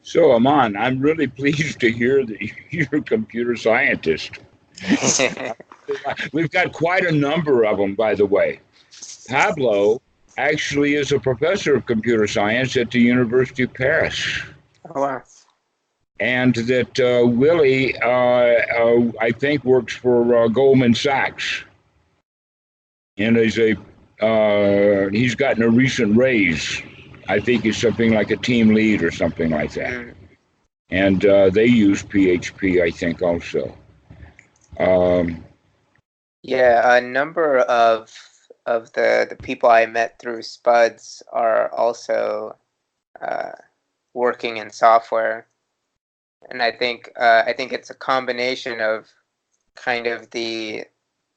So, Aman, I'm really pleased to hear that you're a computer scientist. We've got quite a number of them, by the way. Pablo actually is a professor of computer science at the University of Paris. Oh, wow. And that Willie, I think, works for Goldman Sachs. And he's gotten a recent raise. I think he's something like a team lead or something like that. Mm. And they use PHP, I think, also. Um, Yeah, a number of the people I met through Spuds are also uh, working in software, and I think it's a combination of kind of the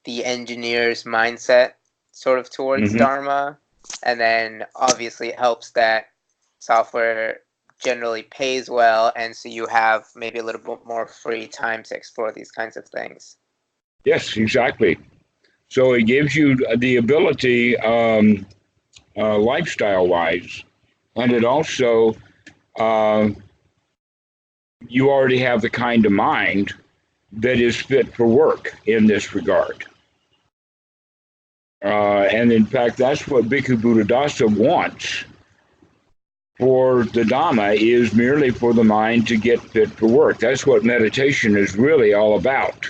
engineer's mindset sort of towards mhm. Dharma, and then obviously it helps that software generally pays well, and so you have maybe a little bit more free time to explore these kinds of things. Yes, exactly. So it gives you the ability, lifestyle wise, and it also, uh, you already have the kind of mind that is fit for work in this regard. And in fact, that's what Bhikkhu Buddhadasa wants for the Dhamma, is merely for the mind to get fit for work. That's what meditation is really all about,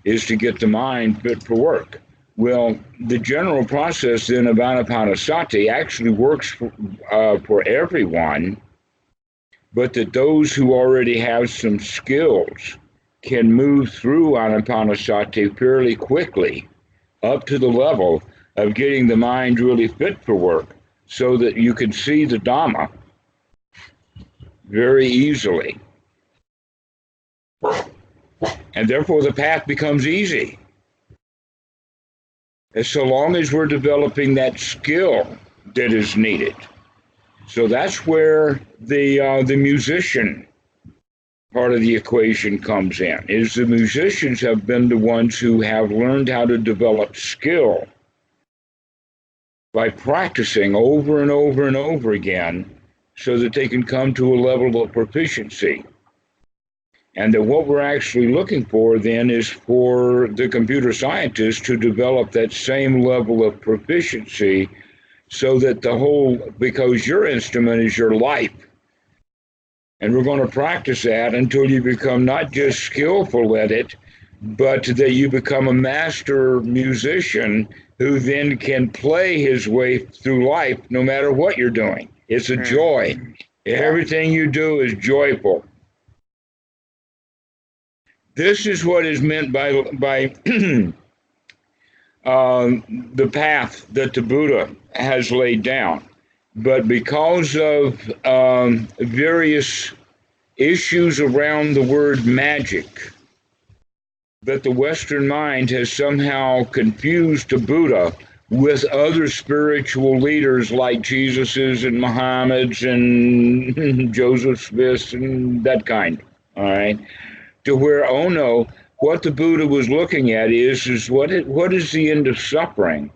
is to get the mind fit for work. Well, the general process then of Anapanasati actually works for everyone, but that those who already have some skills can move through Anapanasati fairly quickly up to the level of getting the mind really fit for work so that you can see the Dhamma very easily. And therefore the path becomes easy. As so long as we're developing that skill that is needed. So that's where the musician part of the equation comes in, is the musicians have been the ones who have learned how to develop skill by practicing over and over and over again so that they can come to a level of proficiency. And that what we're actually looking for then is for the computer scientists to develop that same level of proficiency so that because your instrument is your life. And we're going to practice that until you become not just skillful at it, but that you become a master musician who then can play his way through life no matter what you're doing. It's a joy. Yeah. Everything you do is joyful. This is what is meant by the path that the Buddha has laid down. But because of various issues around the word magic, that the Western mind has somehow confused the Buddha with other spiritual leaders like Jesus's and Muhammad's and Joseph Smith's and that kind. All right, to where, oh no, what the Buddha was looking at is what is the end of suffering,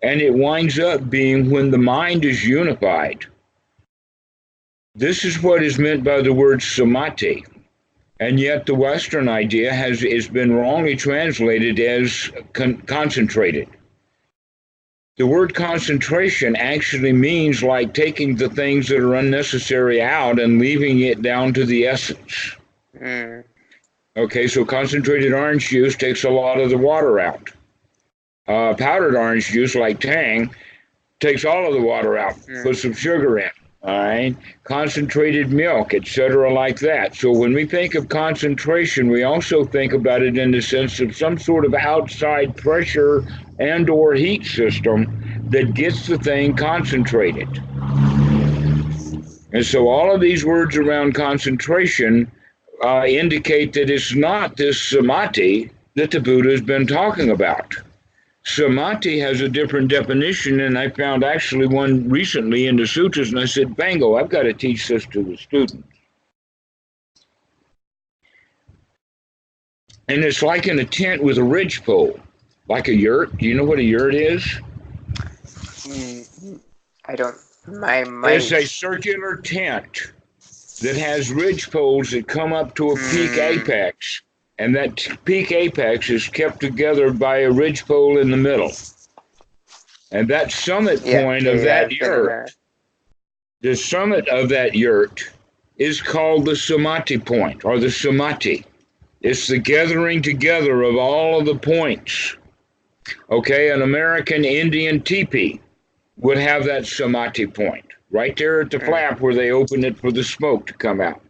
and it winds up being when the mind is unified. This is what is meant by the word samadhi. And yet the Western idea has been wrongly translated as concentrated. The word concentration actually means like taking the things that are unnecessary out and leaving it down to the essence. Mm. Okay, so concentrated orange juice takes a lot of the water out. Powdered orange juice, like Tang, takes all of the water out, puts some sugar in. All right, concentrated milk, etc., like that. So when we think of concentration, we also think about it in the sense of some sort of outside pressure and or heat system that gets the thing concentrated. And so all of these words around concentration indicate that it's not this samadhi that the Buddha has been talking about. Samadhi has a different definition, and I found actually one recently in the sutras, and I said, bango, I've got to teach this to the students. And it's like in a tent with a ridgepole, like a yurt. Do you know what a yurt is? I don't. My It's a circular tent that has ridge poles that come up to a peak apex. And that peak apex is kept together by a ridge pole in the middle. And that summit point of that yurt, the summit of that yurt is called the Samadhi point, or the Samadhi. It's the gathering together of all of the points. Okay, an American Indian teepee would have that Samadhi point right there at the flap where they open it for the smoke to come out.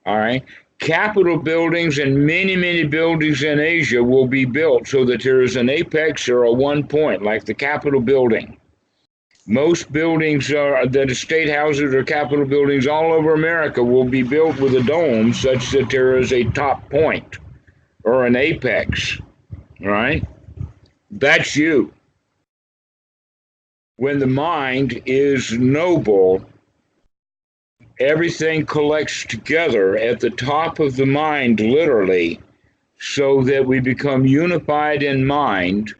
All right. Capitol buildings and many, many buildings in Asia will be built so that there is an apex or a one point, like the Capitol building. Most buildings that are state houses or Capitol buildings all over America will be built with a dome such that there is a top point or an apex. All right? That's you. When the mind is noble, everything collects together at the top of the mind, literally, so that we become unified in mind,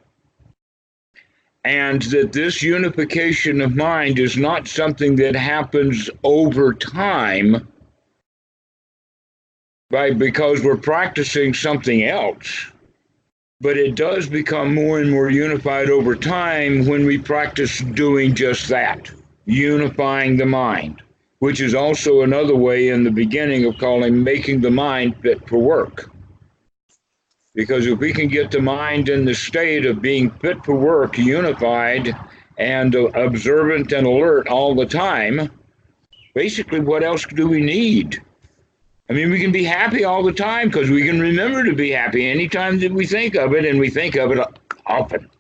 and that this unification of mind is not something that happens over time because we're practicing something else. But it does become more and more unified over time when we practice doing just that, unifying the mind, which is also another way in the beginning of making the mind fit for work. Because if we can get the mind in the state of being fit for work, unified and observant and alert all the time, basically what else do we need? I mean, we can be happy all the time because we can remember to be happy anytime that we think of it, and we think of it often.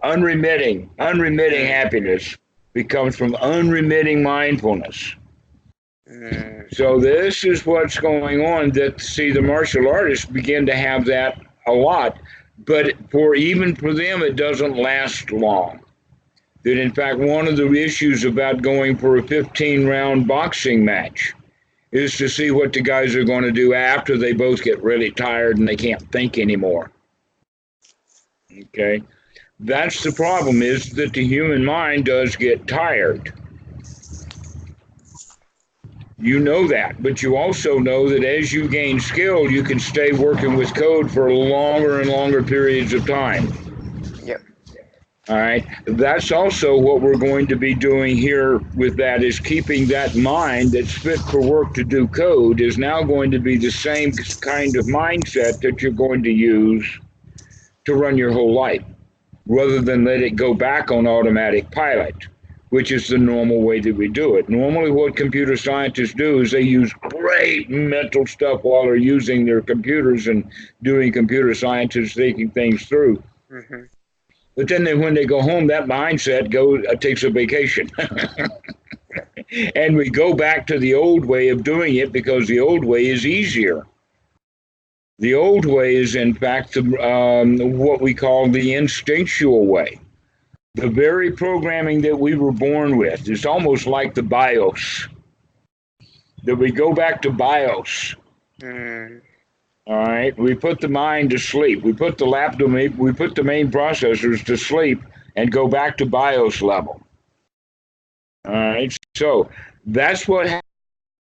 Unremitting happiness becomes from unremitting mindfulness. So this is what's going on, that, see, the martial artists begin to have that a lot, but even for them, it doesn't last long. That, in fact, one of the issues about going for a 15-round boxing match is to see what the guys are going to do after they both get really tired and they can't think anymore. Okay? That's the problem, is that the human mind does get tired. You know that, but you also know that as you gain skill, you can stay working with code for longer and longer periods of time. Yep. All right. That's also what we're going to be doing here with that, is keeping that mind that's fit for work to do code is now going to be the same kind of mindset that you're going to use to run your whole life, rather than let it go back on automatic pilot, which is the normal way that we do it. Normally what computer scientists do is they use great mental stuff while they're using their computers and doing computer science and thinking things through. Mm-hmm. But then when they go home, that mindset takes a vacation. And we go back to the old way of doing it because the old way is easier. The old way is, in fact, what we call the instinctual way. The very programming that we were born with is almost like the BIOS. That we go back to BIOS. All right, we put the mind to sleep. We put the main processors to sleep and go back to BIOS level. All right, so that's what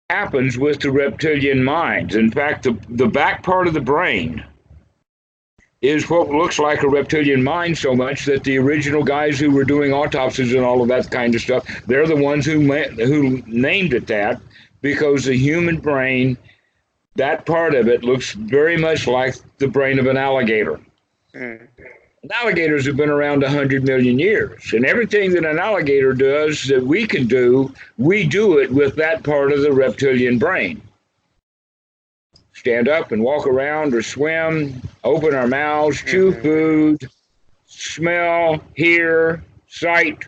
happens with the reptilian minds. In fact, the back part of the brain is what looks like a reptilian mind, so much that the original guys who were doing autopsies and all of that kind of stuff, they're the ones who named it that, because the human brain, that part of it, looks very much like the brain of an alligator. Alligators have been around 100 million years, and everything that an alligator does that we can do, we do it with that part of the reptilian brain. Stand up and walk around or swim, open our mouths, chew food, smell, hear, sight.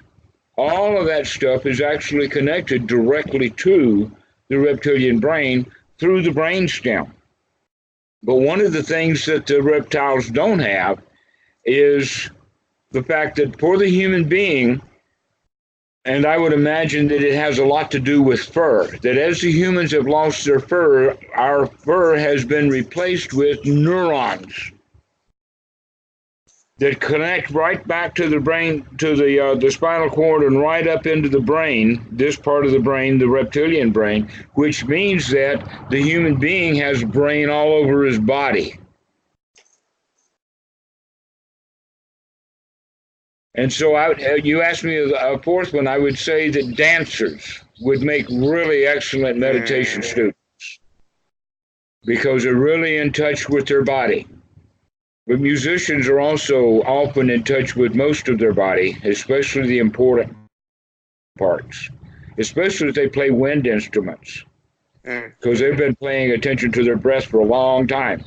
All of that stuff is actually connected directly to the reptilian brain through the brainstem. But one of the things that the reptiles don't have is the fact that for the human being, and I would imagine that it has a lot to do with fur, that as the humans have lost their fur, our fur has been replaced with neurons. that connect right back to the brain, to the spinal cord, and right up into the brain, this part of the brain, the reptilian brain, which means that the human being has brain all over his body. And so you asked me a fourth one, I would say that dancers would make really excellent meditation students because they're really in touch with their body. But musicians are also often in touch with most of their body, especially the important parts, especially if they play wind instruments, because they've been paying attention to their breath for a long time.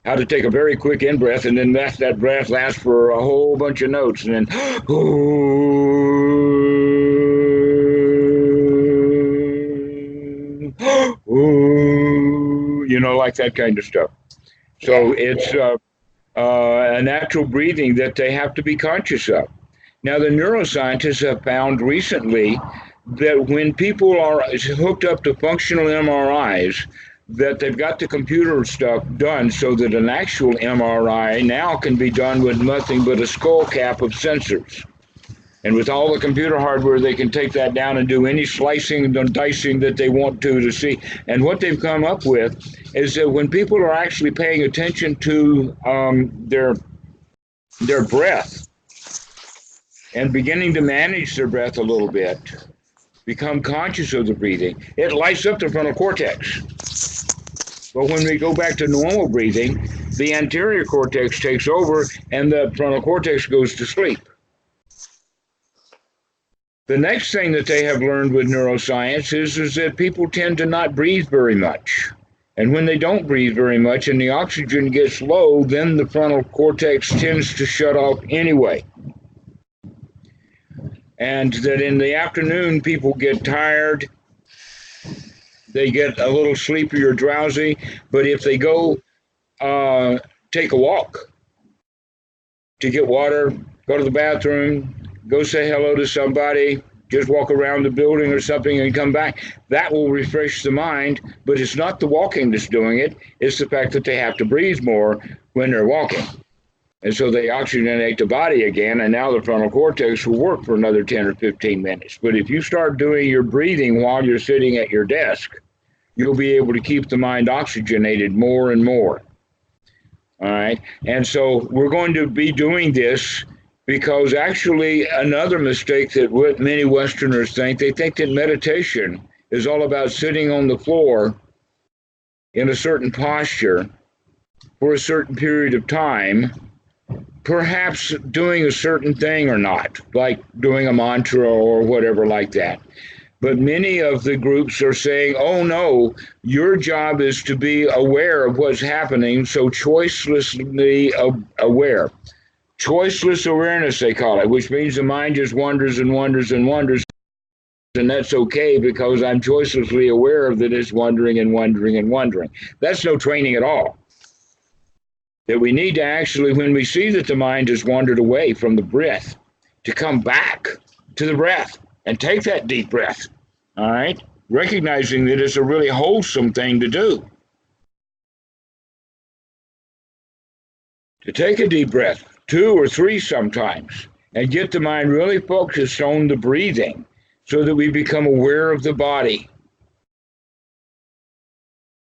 How to take a very quick in-breath and then let that breath last for a whole bunch of notes, and then, you know, like that kind of stuff. So it's a natural breathing that they have to be conscious of. Now, the neuroscientists have found recently that when people are hooked up to functional MRIs, that they've got the computer stuff done so that an actual MRI now can be done with nothing but a skull cap of sensors. And with all the computer hardware, they can take that down and do any slicing and dicing that they want to see. And what they've come up with is that when people are actually paying attention to their breath and beginning to manage their breath a little bit, become conscious of the breathing, it lights up the frontal cortex. But when we go back to normal breathing, the anterior cortex takes over and the frontal cortex goes to sleep. The next thing that they have learned with neuroscience is that people tend to not breathe very much. And when they don't breathe very much and the oxygen gets low, then the frontal cortex tends to shut off anyway. And that in the afternoon, people get tired, they get a little sleepy or drowsy, but if they go take a walk to get water, go to the bathroom, go say hello to somebody, just walk around the building or something and come back, that will refresh the mind, but it's not the walking that's doing it, it's the fact that they have to breathe more when they're walking. And so they oxygenate the body again, and now the frontal cortex will work for another 10 or 15 minutes. But if you start doing your breathing while you're sitting at your desk, you'll be able to keep the mind oxygenated more and more. All right? And so we're going to be doing this because actually another mistake that many Westerners think, they think that meditation is all about sitting on the floor in a certain posture for a certain period of time, perhaps doing a certain thing or not, like doing a mantra or whatever like that. But many of the groups are saying, oh no, your job is to be aware of what's happening, so choicelessly aware. Choiceless awareness, they call it, which means the mind just wanders and wanders and wanders, and that's okay because I'm choicelessly aware of that it's wandering and wandering and wandering. That's no training at all. That we need to actually, when we see that the mind has wandered away from the breath, to come back to the breath and take that deep breath, all right? Recognizing that it's a really wholesome thing to do. To take a deep breath, 2 or 3 sometimes, and get the mind really focused on the breathing so that we become aware of the body.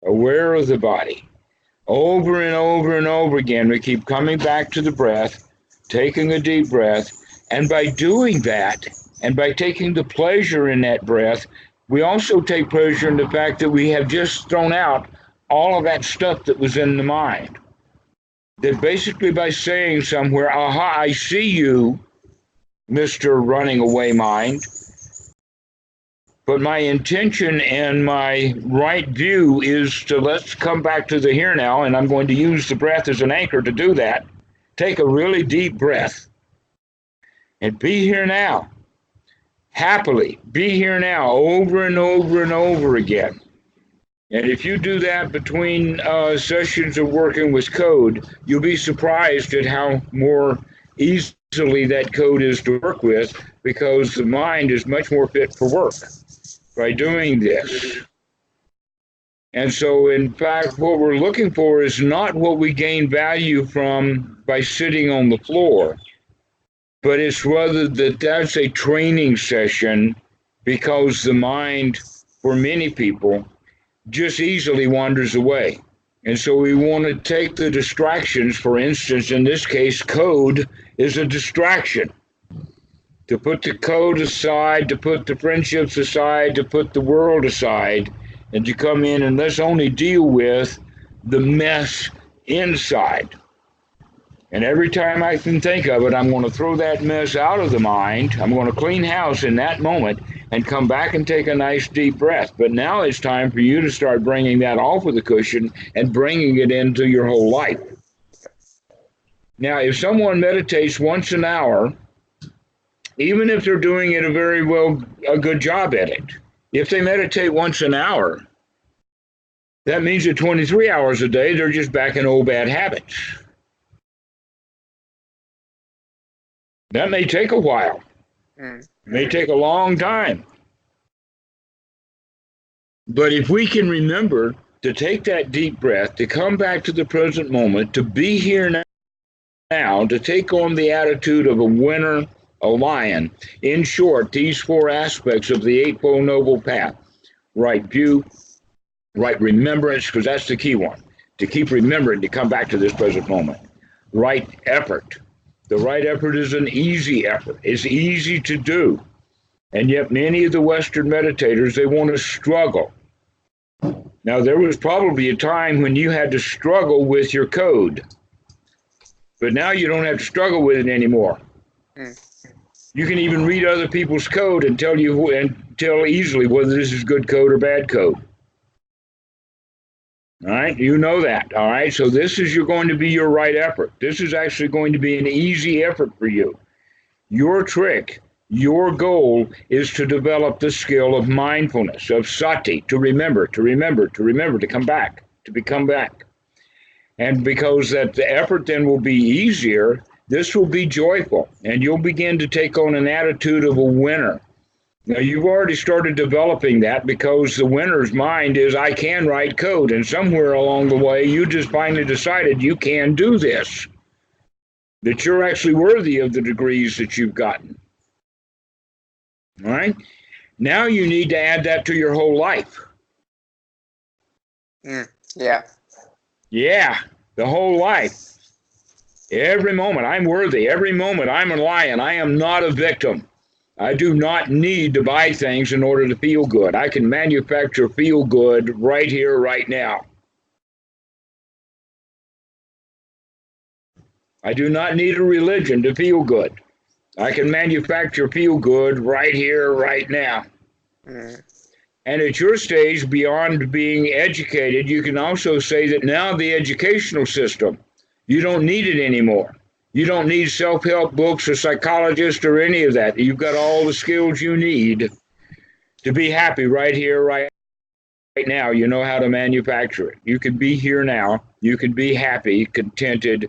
Aware of the body. Over and over and over again, we keep coming back to the breath, taking a deep breath, and by doing that, and by taking the pleasure in that breath, we also take pleasure in the fact that we have just thrown out all of that stuff that was in the mind. That basically by saying somewhere, aha, I see you, Mr. Running Away Mind, but my intention and my right view is to let's come back to the here now, and I'm going to use the breath as an anchor to do that. Take a really deep breath and be here now. Happily, be here now, over and over and over again. And if you do that between sessions of working with code, you'll be surprised at how more easily that code is to work with, because the mind is much more fit for work by doing this. And so, in fact, what we're looking for is not what we gain value from by sitting on the floor, but it's rather that that's a training session because the mind, for many people, just easily wanders away. And so we want to take the distractions, for instance, in this case, code is a distraction. To put the code aside, to put the friendships aside, to put the world aside, and to come in and let's only deal with the mess inside. And every time I can think of it, I'm going to throw that mess out of the mind. I'm going to clean house in that moment and come back and take a nice deep breath. But now it's time for you to start bringing that off of the cushion and bringing it into your whole life. Now, if someone meditates once an hour, even if they're doing it a good job at it, if they meditate once an hour, that means that 23 hours a day, they're just back in old bad habits. That may take a while. It may take a long time. But if we can remember to take that deep breath, to come back to the present moment, to be here now, to take on the attitude of a winner, a lion. In short, these four aspects of the Eightfold Noble Path: right view, right remembrance, because that's the key one, to keep remembering to come back to this present moment. Right effort. The right effort is an easy effort. It's easy to do. And yet many of the Western meditators, they want to struggle. Now, there was probably a time when you had to struggle with your code. But now you don't have to struggle with it anymore. You can even read other people's code and tell easily whether this is good code or bad code. All right, you know that. All right, so this is going to be your right effort. This is actually going to be an easy effort for you. Your trick, your goal is to develop the skill of mindfulness, of Sati, to remember, to come back, to become back. And because that the effort then will be easier, this will be joyful, and you'll begin to take on an attitude of a winner. Now, you've already started developing that because the winner's mind is, I can write code, and somewhere along the way, you just finally decided you can do this, that you're actually worthy of the degrees that you've gotten. All right? Now you need to add that to your whole life. Yeah. Yeah, the whole life. Every moment, I'm worthy. Every moment, I'm a lion. I am not a victim. I do not need to buy things in order to feel good. I can manufacture feel good right here, right now. I do not need a religion to feel good. I can manufacture feel good right here, right now. And at your stage, beyond being educated, you can also say that now the educational system, you don't need it anymore. You don't need self-help books or psychologists or any of that. You've got all the skills you need to be happy right here, right now. You know how to manufacture it. You can be here now. You can be happy, contented,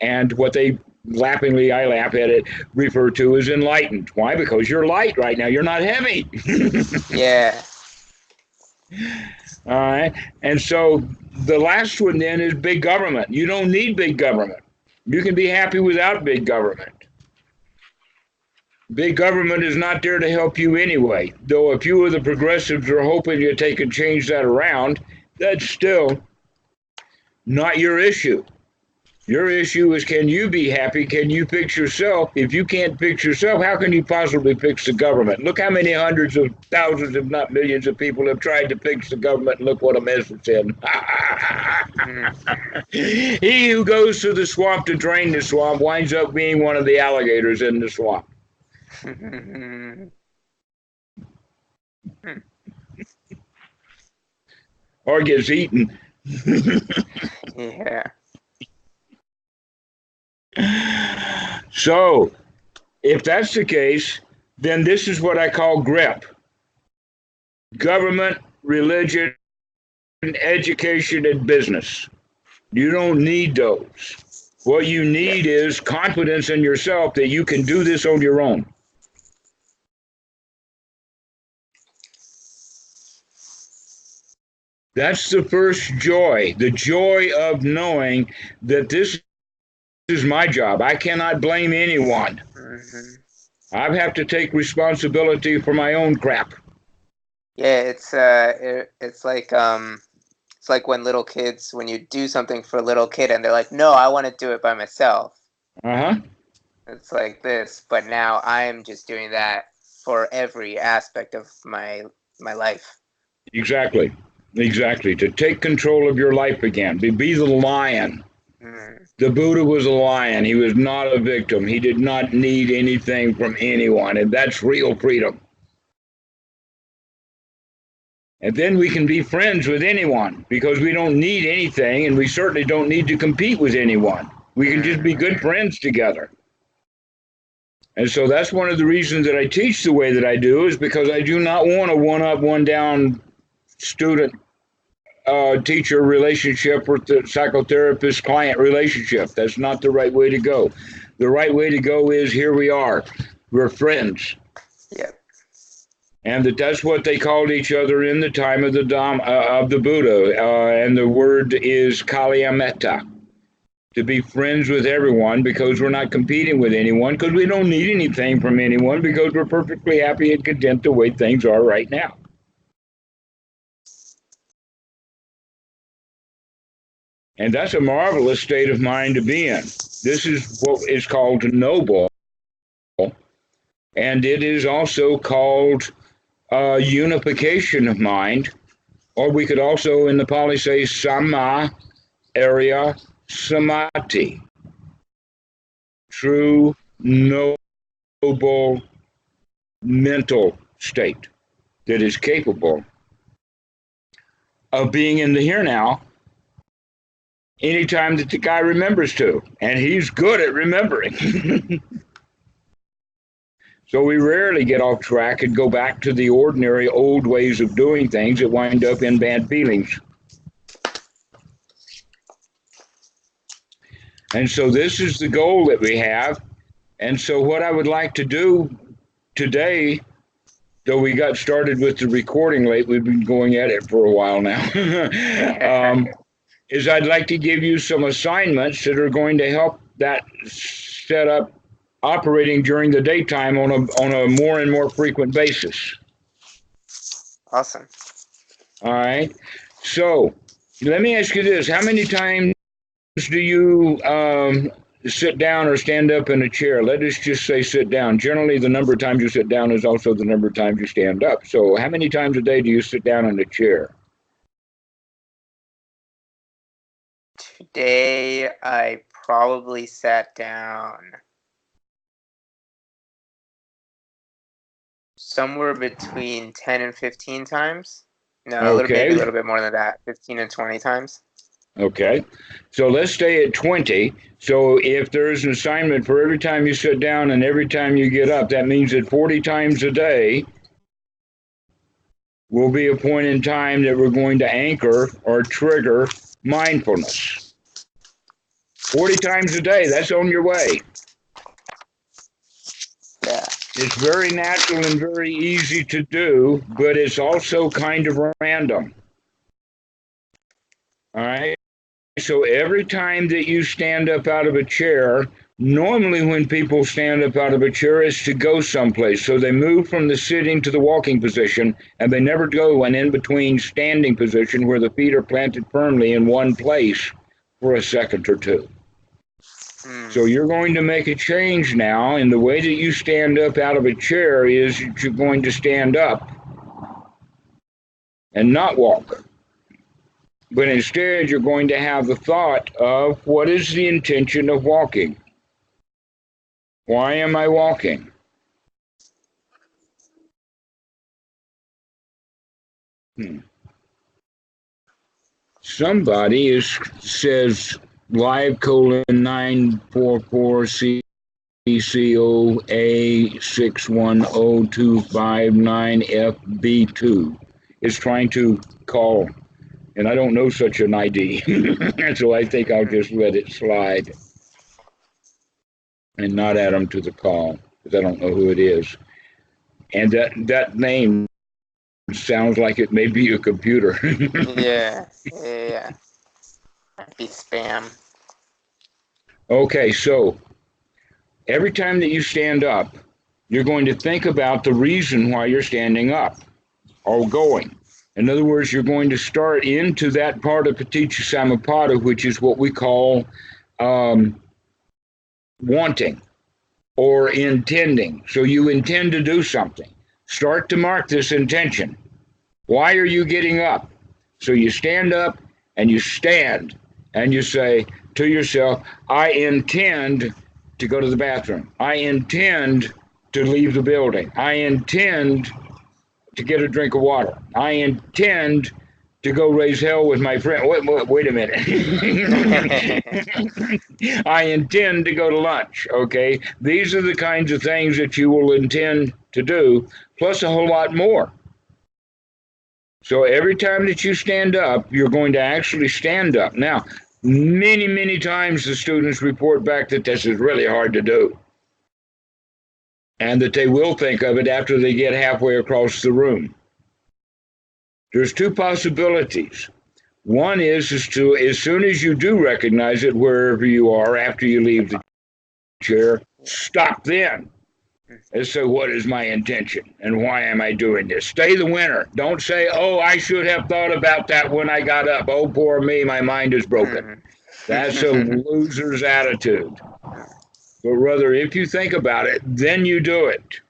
and what they laughingly, I laugh at it, refer to as enlightened. Why? Because you're light right now. You're not heavy. Yeah. All right. And so the last one then is big government. You don't need big government. You can be happy without big government. Big government is not there to help you anyway. Though a few of the progressives are hoping that they can change that around, that's still not your issue. Your issue is, can you be happy? Can you fix yourself? If you can't fix yourself, how can you possibly fix the government? Look how many hundreds of thousands, if not millions of people have tried to fix the government, and look what a mess it's in. He who goes to the swamp to drain the swamp winds up being one of the alligators in the swamp. Or gets eaten. Yeah. So, if that's the case, then this is what I call GRIP. Government, religion, education, and business. You don't need those. What you need is confidence in yourself that you can do this on your own. That's the first joy, the joy of knowing that this is my job. I cannot blame anyone. Hmm. I have to take responsibility for my own crap. Yeah, it's like when little kids, when you do something for a little kid and they're like, "No, I want to do it by myself." Uh-huh. It's like this, but now I'm just doing that for every aspect of my life. Exactly. Exactly. To take control of your life again. Be the lion. Mm. The Buddha was a lion. He was not a victim. He did not need anything from anyone. And that's real freedom. And then we can be friends with anyone because we don't need anything and we certainly don't need to compete with anyone. We can just be good friends together. And so that's one of the reasons that I teach the way that I do is because I do not want a one up, one down student teacher relationship or the psychotherapist client relationship. That's not the right way to go. The right way to go is here we are. We're friends. Yep. And that's what they called each other in the time of the Buddha. And the word is Kalyametta, to be friends with everyone because we're not competing with anyone because we don't need anything from anyone because we're perfectly happy and content the way things are right now. And that's a marvelous state of mind to be in. This is what is called noble, and it is also called unification of mind, or we could also in the Pali say Sama area samadhi, true noble mental state that is capable of being in the here now anytime that the guy remembers to. And he's good at remembering. So we rarely get off track and go back to the ordinary old ways of doing things that wind up in bad feelings. And so this is the goal that we have. And so what I would like to do today, though we got started with the recording late, we've been going at it for a while now, is I'd like to give you some assignments that are going to help that set up operating during the daytime on a more and more frequent basis. Awesome. All right. So let me ask you this: how many times do you sit down or stand up in a chair? Let us just say sit down. Generally, the number of times you sit down is also the number of times you stand up. So how many times a day do you sit down in a chair? Today I probably sat down somewhere between 10 and 15 times. No, maybe a Okay. little bit more than that, 15 and 20 times. Okay. So let's stay at 20. So if there's an assignment for every time you sit down and every time you get up, that means that 40 times a day will be a point in time that we're going to anchor or trigger mindfulness. 40 times a day, that's on your way. Yeah. It's very natural and very easy to do, but it's also kind of random. All right. So every time that you stand up out of a chair, normally when people stand up out of a chair, it's to go someplace. So they move from the sitting to the walking position, and they never go an in-between standing position where the feet are planted firmly in one place for a second or two. So you're going to make a change now, and the way that you stand up out of a chair is you're going to stand up and not walk. But instead, you're going to have the thought of what is the intention of walking? Why am I walking? Somebody says live colon 944 CCOA 61025 is trying to call, and I don't know such an ID, so I think I'll just let it slide and not add them to the call because I don't know who it is. And that name sounds like it may be a computer. Yeah. Might be spam. Okay, so every time that you stand up, you're going to think about the reason why you're standing up or going. In other words, you're going to start into that part of Paticca Samuppada, which is what we call wanting or intending. So you intend to do something. Start to mark this intention. Why are you getting up? So you stand up and you stand and you say to yourself, I intend to go to the bathroom. I intend to leave the building. I intend to get a drink of water. I intend to go raise hell with my friend. Wait a minute. I intend to go to lunch. Okay. These are the kinds of things that you will intend to do, plus a whole lot more. So every time that you stand up, you're going to actually stand up. Now, many times the students report back that this is really hard to do, and that they will think of it after they get halfway across the room. There's two possibilities. One is to, as soon as you do recognize it, wherever you are, after you leave the chair, stop then. And so what is my intention and why am I doing this? Stay the winner. Don't say, oh, I should have thought about that when I got up. Oh, poor me, my mind is broken. That's a loser's attitude. But rather, if you think about it, then you do it.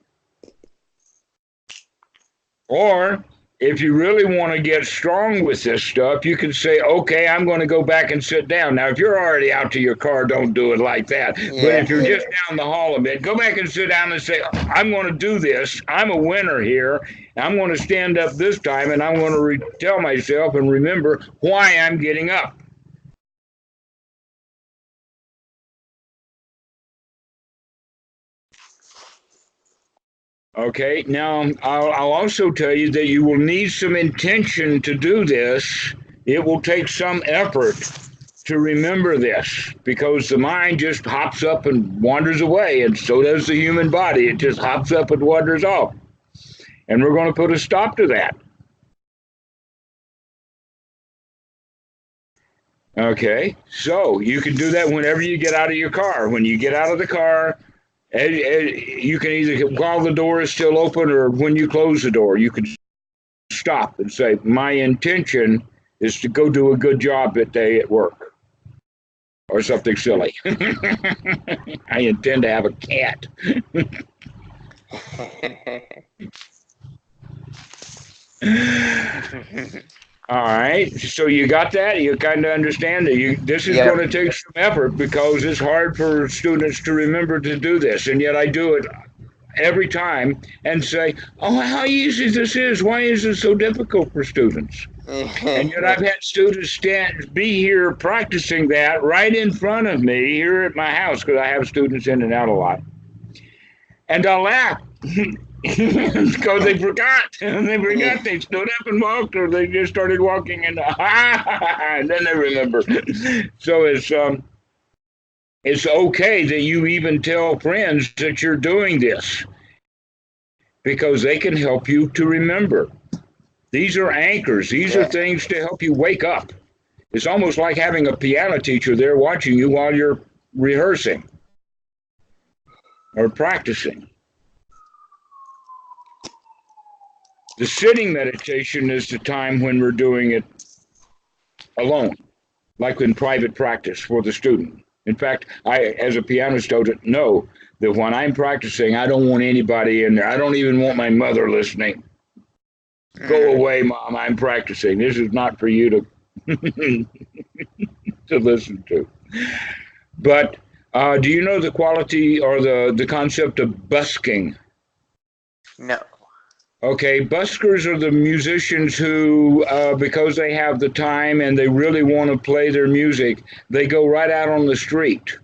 Or if you really want to get strong with this stuff, you can say, okay, I'm going to go back and sit down. Now, if you're already out to your car, don't do it like that. Yeah. But if you're just down the hall a bit, go back and sit down and say, I'm going to do this. I'm a winner here. I'm going to stand up this time, and I'm going to tell myself and remember why I'm getting up. Okay, now I'll also tell you that you will need some intention to do this. It will take some effort to remember this because the mind just hops up and wanders away, and so does the human body. It just hops up and wanders off. And we're going to put a stop to that. Okay, so you can do that whenever you get out of your car. When you get out of the car, you can either, while the door is still open or when you close the door, you can stop and say, my intention is to go do a good job that day at work or something silly. I intend to have a cat. All right, so you got that? You kind of understand that this is going to take some effort because it's hard for students to remember to do this, and yet I do it every time and say, oh, how easy this is. Why is it so difficult for students? And yet I've had students be here practicing that right in front of me here at my house because I have students in and out a lot. And I'll laugh. Because they forgot. They stood up and walked, or they just started walking and then they remember. So it's okay that you even tell friends that you're doing this because they can help you to remember. These are anchors. These are things to help you wake up. It's almost like having a piano teacher there watching you while you're rehearsing or practicing. The sitting meditation is the time when we're doing it alone, like in private practice for the student. In fact, I, as a piano student, know that when I'm practicing, I don't want anybody in there. I don't even want my mother listening. Go away, Mom, I'm practicing. This is not for you to, to listen to. But do you know the quality or the concept of busking? No. Okay, buskers are the musicians who, because they have the time and they really want to play their music, they go right out on the street.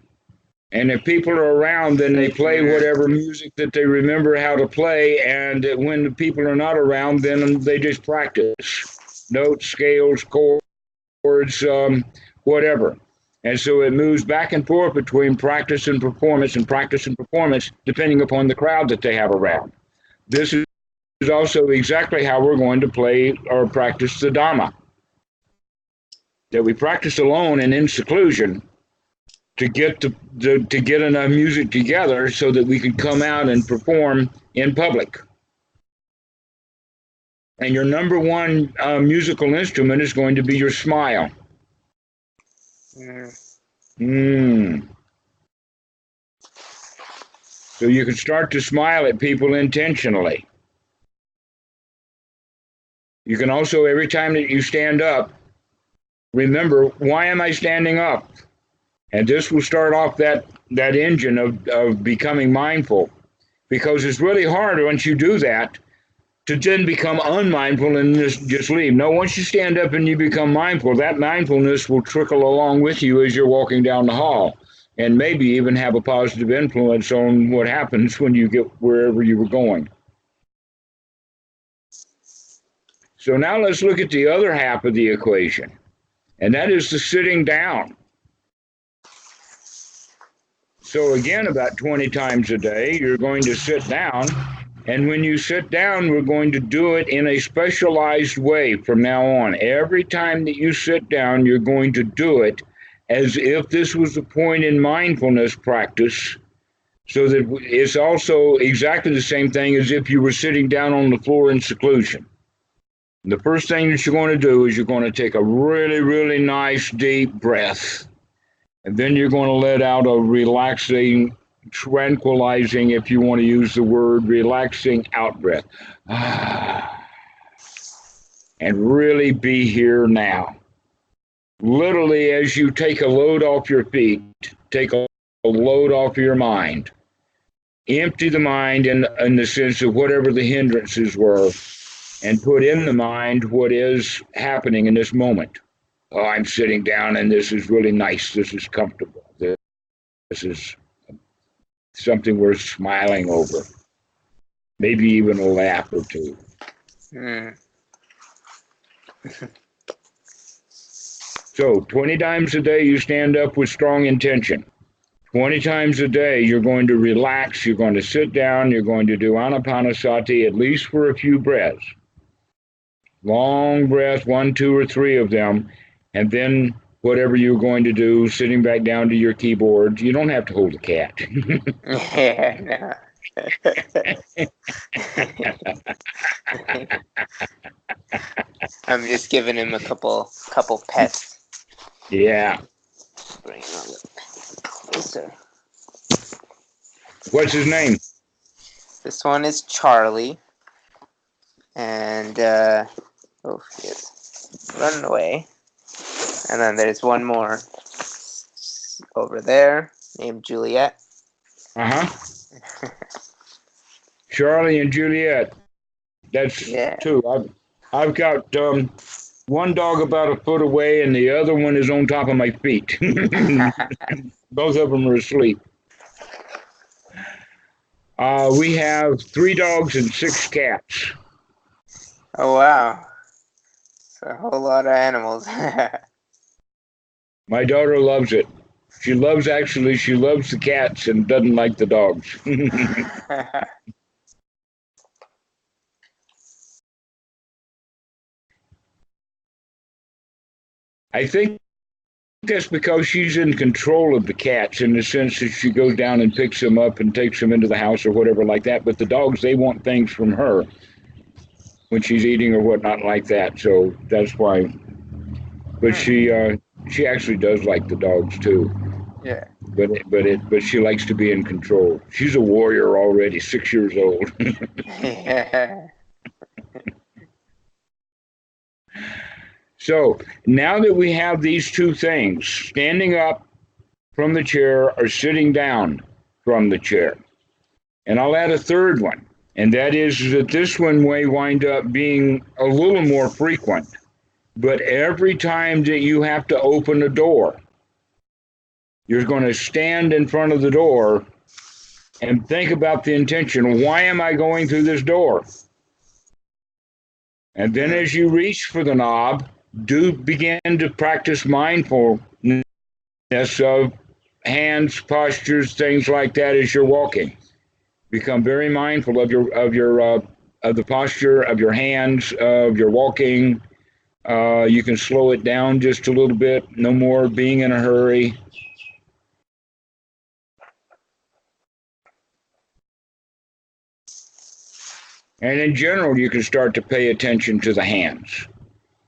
And if people are around, then they play whatever music that they remember how to play. And when the people are not around, then they just practice notes, scales, chords, whatever. And so it moves back and forth between practice and practice and performance, depending upon the crowd that they have around. This is is also exactly how we're going to play or practice the Dhamma. That we practice alone and in seclusion to get to get enough music together so that we can come out and perform in public. And your number one musical instrument is going to be your smile. So you can start to smile at people intentionally. You can also, every time that you stand up, remember, why am I standing up? And this will start off that engine of becoming mindful, because it's really hard once you do that to then become unmindful and just leave. No, once you stand up and you become mindful, that mindfulness will trickle along with you as you're walking down the hall, and maybe even have a positive influence on what happens when you get wherever you were going. So now let's look at the other half of the equation, and that is the sitting down. So again, about 20 times a day, you're going to sit down. And when you sit down, we're going to do it in a specialized way from now on. Every time that you sit down, you're going to do it as if this was a point in mindfulness practice, so that it's also exactly the same thing as if you were sitting down on the floor in seclusion. The first thing that you're going to do is you're going to take a really, really nice deep breath. And then you're going to let out a relaxing, tranquilizing, if you want to use the word, relaxing out breath. And really be here now. Literally, as you take a load off your feet, take a load off your mind. Empty the mind in the sense of whatever the hindrances were, and put in the mind what is happening in this moment. Oh, I'm sitting down and this is really nice. This is comfortable. This is something worth smiling over. Maybe even a laugh or two. So 20 times a day you stand up with strong intention. 20 times a day you're going to relax. You're going to sit down. You're going to do anapanasati at least for a few breaths. Long breath, 1, 2, or 3 of them. And then whatever you're going to do, sitting back down to your keyboard, you don't have to hold the cat. Yeah, no. I'm just giving him a couple pets. Yeah. Bring him a little closer. What's his name? This one is Charlie. And, he is running away. And then there's one more over there named Juliet. Charlie and Juliet. That's 2. I've got one dog about a foot away, and the other one is on top of my feet. Both of them are asleep. We have 3 dogs and 6 cats. Oh, wow. It's a whole lot of animals. My daughter loves it. She loves the cats and doesn't like the dogs. I think that's because she's in control of the cats, in the sense that she goes down and picks them up and takes them into the house or whatever like that. But the dogs, they want things from her when she's eating or whatnot like that. So that's why. But she actually does like the dogs too. Yeah. But she likes to be in control. She's a warrior already, 6 years old. Yeah. So now that we have these 2 things, standing up from the chair or sitting down from the chair, and I'll add a 3rd one, and that is that this one may wind up being a little more frequent, but every time that you have to open a door, you're going to stand in front of the door and think about the intention. Why am I going through this door? And then as you reach for the knob, do begin to practice mindfulness of hands, postures, things like that as you're walking. Become very mindful of your of the posture of your hands, of your walking. You can slow it down just a little bit. No more being in a hurry. And in general, you can start to pay attention to the hands.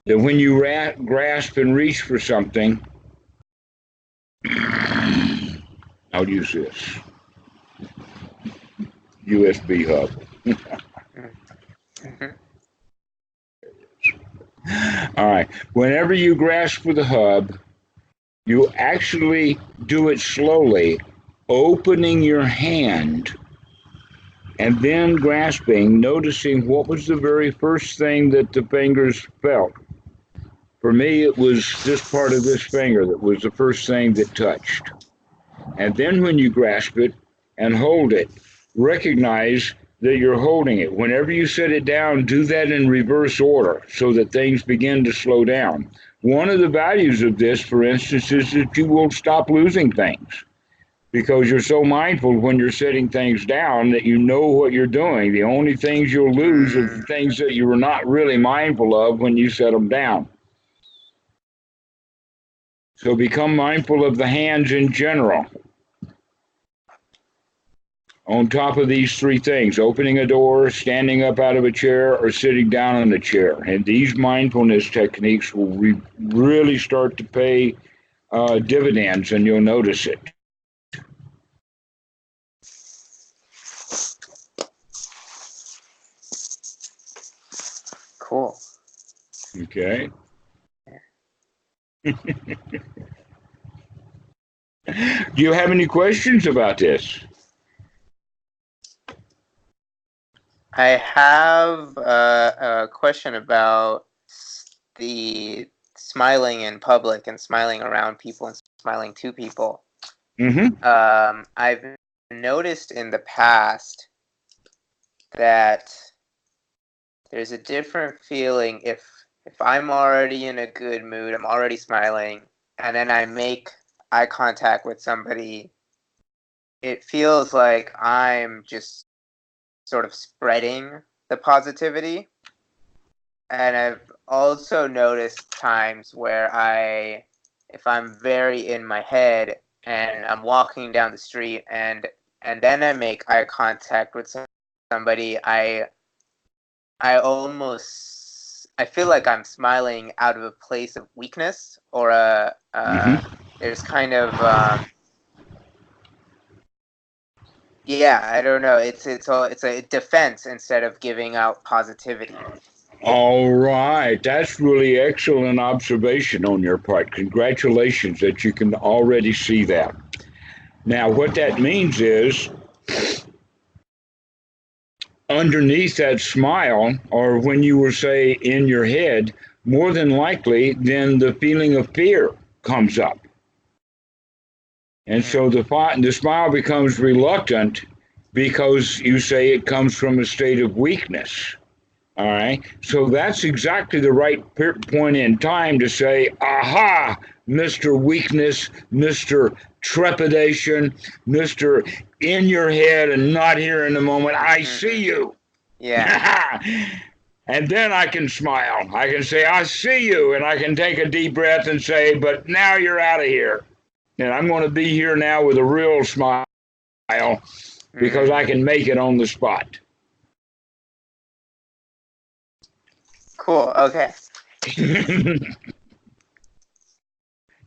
That when you grasp and reach for something, I'll use this USB hub. All right. Whenever you grasp for the hub, you actually do it slowly, opening your hand and then grasping, noticing what was the very first thing that the fingers felt. For me, it was this part of this finger that was the first thing that touched. And then when you grasp it and hold it, recognize that you're holding it. Whenever you set it down, do that in reverse order so that things begin to slow down. One of the values of this, for instance, is that you will stop losing things because you're so mindful when you're setting things down that you know what you're doing. The only things you'll lose are the things that you were not really mindful of when you set them down. So become mindful of the hands in general. On top of these three things, opening a door, standing up out of a chair, or sitting down in a chair. And these mindfulness techniques will really start to pay dividends, and you'll notice it. Cool. Okay. Do you have any questions about this? I have a question about the smiling in public and smiling around people and smiling to people. I've noticed in the past that there's a different feeling if I'm already in a good mood, I'm already smiling, and then I make eye contact with somebody, it feels like I'm just sort of spreading the positivity. And I've also noticed times where if I'm very in my head and I'm walking down the street and then I make eye contact with somebody, I feel like I'm smiling out of a place of weakness or there's kind of I don't know. It's a defense instead of giving out positivity. All right. That's really excellent observation on your part. Congratulations that you can already see that. Now, what that means is underneath that smile, or when you were, say, in your head, more than likely, then the feeling of fear comes up. And so the smile becomes reluctant because you say it comes from a state of weakness. All right. So that's exactly the right point in time to say, aha, Mr. Weakness, Mr. Trepidation, Mr. In your head and not here in the moment. I see you. Yeah. And then I can smile. I can say, I see you. And I can take a deep breath and say, but now you're out of here. And I'm going to be here now with a real smile because I can make it on the spot. Cool. Okay.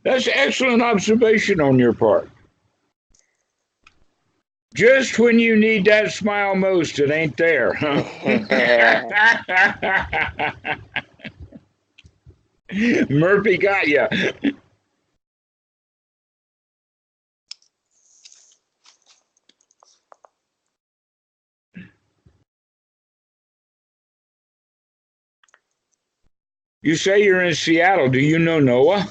That's excellent observation on your part. Just when you need that smile most, it ain't there. Huh? Murphy got you. You say you're in Seattle. Do you know Noah?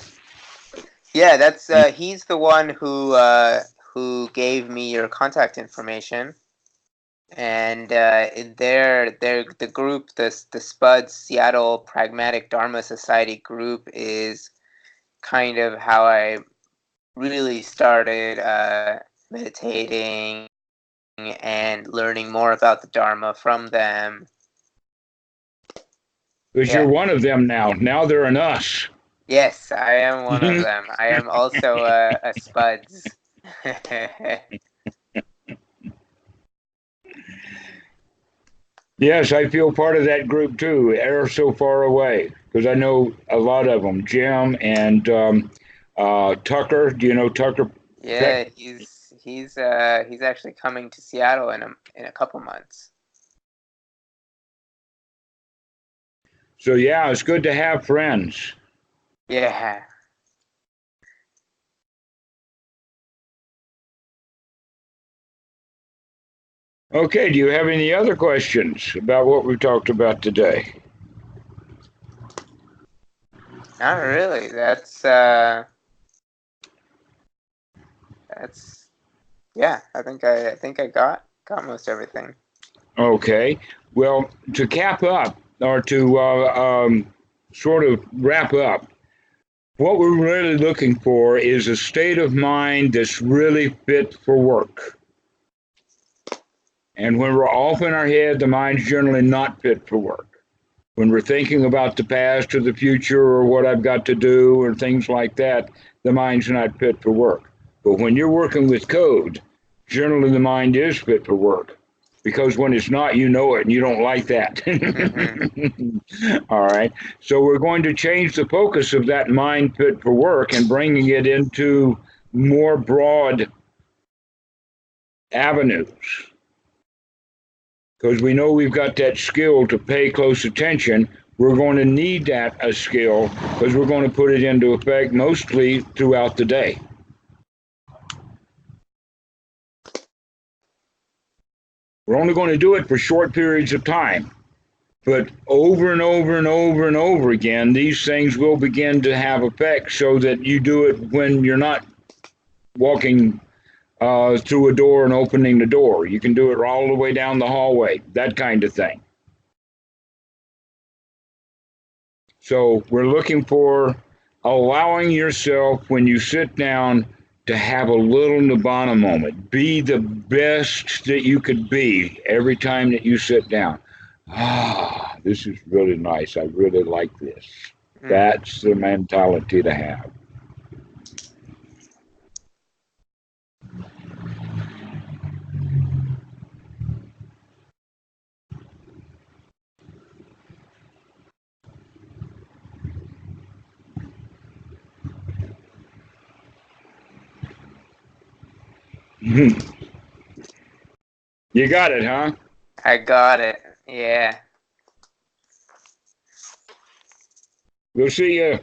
Yeah, that's he's the one who gave me your contact information, and they're the group, the Spuds Seattle Pragmatic Dharma Society group is kind of how I really started meditating and learning more about the Dharma from them. Because Yeah. you're one of them now. Now they're an us. Yes, I am one of them. I am also a Spuds. Yes, I feel part of that group too. They're so far away because I know a lot of them. Jim and Tucker. Do you know Tucker Peck? Yeah, he's actually coming to Seattle in a couple months. So yeah, it's good to have friends. Yeah. Okay, do you have any other questions about what we've talked about today? Not really. That's yeah, I think I got most everything. Okay, well, to cap up or to sort of wrap up, what we're really looking for is a state of mind that's really fit for work. And when we're off in our head, the mind's generally not fit for work. When we're thinking about the past or the future or what I've got to do or things like that, the mind's not fit for work. But when you're working with code, generally the mind is fit for work. Because when it's not, you know it and you don't like that. All right. So we're going to change the focus of that mind fit for work and bringing it into more broad avenues. Because we know we've got that skill to pay close attention. We're going to need that a skill because we're going to put it into effect mostly throughout the day. We're only going to do it for short periods of time. But over and over and over and over again, these things will begin to have effect so that you do it when you're not walking through a door and opening the door. You can do it all the way down the hallway, that kind of thing. So we're looking for allowing yourself when you sit down to have a little nibbana moment. Be the best that you could be every time that you sit down. Ah, this is really nice. I really like this. That's the mentality to have. You got it, huh? I got it. Yeah. We'll see you.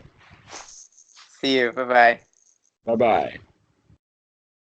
See you. Bye-bye. Bye bye.